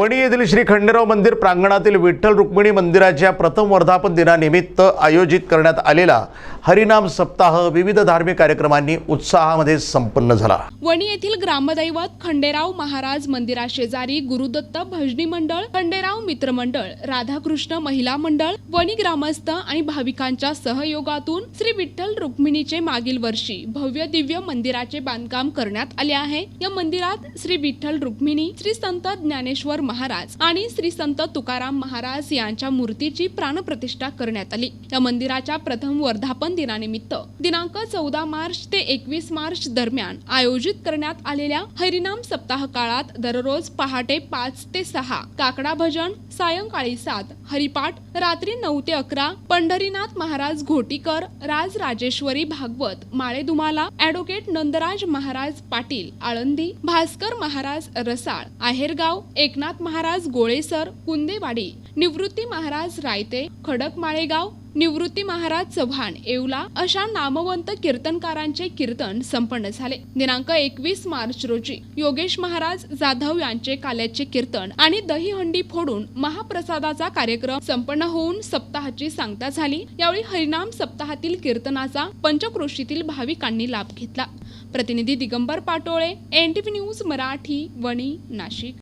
वणी येथील श्री खंडेराव मंदिर प्रांगणातील विठ्ठल रुक्मिणी मंदिराच्या प्रथम वर्धापन दिनानिमित्त आयोजित करण्यात आलेला हरिनाम सप्ताह विविध धार्मिक कार्यक्रमांनी उत्साहामध्ये संपन्न झाला। वणी येथील ग्रामदैवत खंडेराव महाराज मंदिराशेजारी गुरुदत्त भजनी मंडळ, खंडेराव मित्र मंडळ, राधाकृष्ण महिला मंडळ, वणी ग्रामस्थ आणि भाविकांच्या सहयोगातून श्री विठ्ठल रुक्मिणीचे मागील वर्षी भव्य दिव्य मंदिराचे बांधकाम करण्यात आले आहे। या मंदिरात श्री विठ्ठल रुक्मिणी, श्री संत ज्ञानेश्वर महाराज आणि श्री संत तुकाराम महाराज यांच्या मूर्तीची प्राणप्रतिष्ठा करण्यात आली। या मंदिराच्या प्रथम वर्धापन दिनानिमित्त दिनांक 14 मार्च ते 21 मार्च दरम्यान आयोजित करण्यात आलेल्या हरिनाम सप्ताह काळात दररोज पहाटे 5 ते 6 काकडा भजन, सायंकाळी 7 हरिपाठ, रात्री 9 ते 11 पंढरीनाथ महाराज घोटीकर, राज राजेश्वरी भागवत माळेदुमाला, ॲडव्होकेट नंदराज महाराज पाटील आळंदी, भास्कर महाराज रसाळ आहेरगाव, एकनाथ महाराज गोळेसर कुंदेवाडी, निवृत्ती महाराज रायते खडक माळेगाव, निवृत्ती महाराज चव्हाण येवला अशा नामवंत कीर्तनकारांचे कीर्तन संपन्न झाले। दिनांक 21 मार्च रोजी योगेश महाराज जाधव यांचे काल्याचे कीर्तन आणि दहीहंडी फोडून महाप्रसादाचा कार्यक्रम संपन्न होऊन सप्ताहाची सांगता झाली। यावेळी हरिनाम सप्ताहातील कीर्तनाचा पंचक्रोशीतील भाविकांनी लाभ घेतला। प्रतिनिधी दिगंबर पाटोळे, NTV न्यूज मराठी, वणी, नाशिक।